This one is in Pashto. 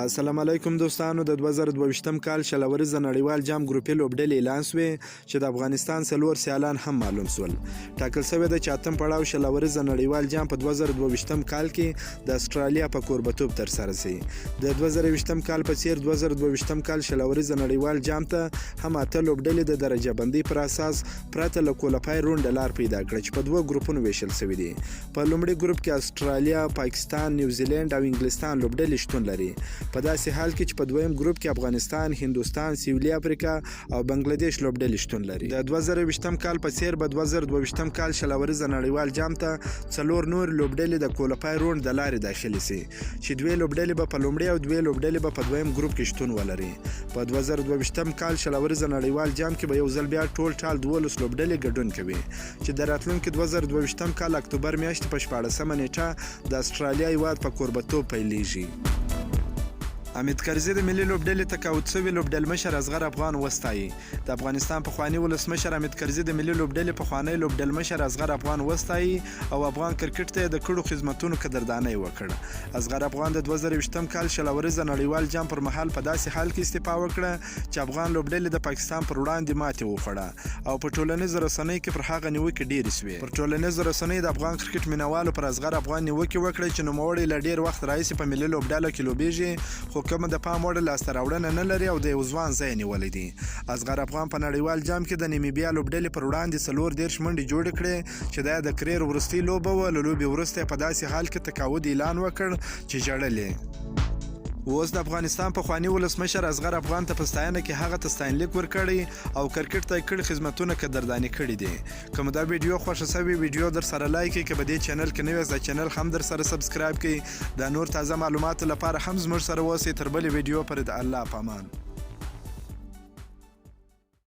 السلام علیکم دوستانو د 2022م کال شلوريزه نړیوال جام ګروپي لوبډلې اعلان شوې چې د افغانستان څلور سیالان هم معلوم شول. ټاکل شوی د چاتم پړاو شلوريزه نړیوال جام په 2022م کال کې د استرالیا په کوربتوب تر سره شي. د 2020م کال په څیر 2022م کال شلوريزه نړیوال جام ته هم اته لوبډلې د درجه بندي پر اساس پراته له کوالیفای روند لار پیدا کړ چې په دوه ګروپونو ویشل شوی دي. په لومړي ګروپ کې استرالیا، پاکستان، نیوزیلند او انګلستان لوبډلې شتون لري. په داسې حال کې چې په دویم ګروپ کې افغانستان، هندوستان، سویلي افریقا او بنگلاديش لوبډلې شتون لري. د 2020م کال په څیر به 2022م کال شلوريزه نړیوال جام ته څلور نور لوبډلې د کوالیفای روند د لارې داخلي شي چې دوه لوبډلې به په لومړي او دوه لوبډلې به په دویم ګروپ کې شتون ولري. په 2022م کال شلوريزه نړیوال جام کې به یو ځل بیا ټال 12 لوبډلې ګډون کوي چې د راتلونکي 2022م کال اکتوبر میاشتې په 14مه نیټه د استرالیا هیواد په کوربتوب پیلېږي. حمید کرزي د ملي لوبډلې تقاعد شوي لوبډلمشر اصغر افغان وستایي. د افغانستان پخواني ولسمشر حمید کرزي د ملي لوبډلې پخوانی لوبډلمشر اصغر افغان وستایي او افغان کرکټ ته د کړو خدمتونو قدرداني وکړه. اصغر افغان د 2020م کال شلوريزه نړیوال جام پر مهال په داسې حال کې استعفا وکړه چې افغان لوبډلې د پاکستان پر وړاندې ماتې وخوړه او په ټولنیزو رسنیو کې پر هغه نیوکې ډېرې شوې. پر ټولنیزو رسنیو د افغان کرکټ مینوالو پر اصغر افغان نیوکې وکړې چې نوموړی له ډېر وخت راهیسې په ملي لوبډله کې لوبېږي خو کومه د پام وړ لاسته راوړنه نه لري او د یو ځوان ځای نیولی دی. اصغر افغان په نړیوال جام کې د نیمیبیا لوبډلې پر وړاندې 34 منډې جوړې کړې چې دا د کریر وروستۍ لوبه وه. له لوبې وروسته په داسې حال کې تقاعد اعلان وکړ چې ژړل. اوس د افغانستان پخواني ولسمشر اصغر افغان ته په ستاینه کې هغه ته ستاینلیک ورکړی او کرکټ ته کړي خدمتونه قدرداني کړي دي. کوم دا ویډیو خوښه شوی ویډیو در سره لایک کړئ، که په دې چینل کې نوی یاست د چینل هم در سره سبسکرایب کړئ. د نور تازه معلوماتو لپاره هم زموږ سره اوسئ. تر بلې ویډیو پورې د الله په امان.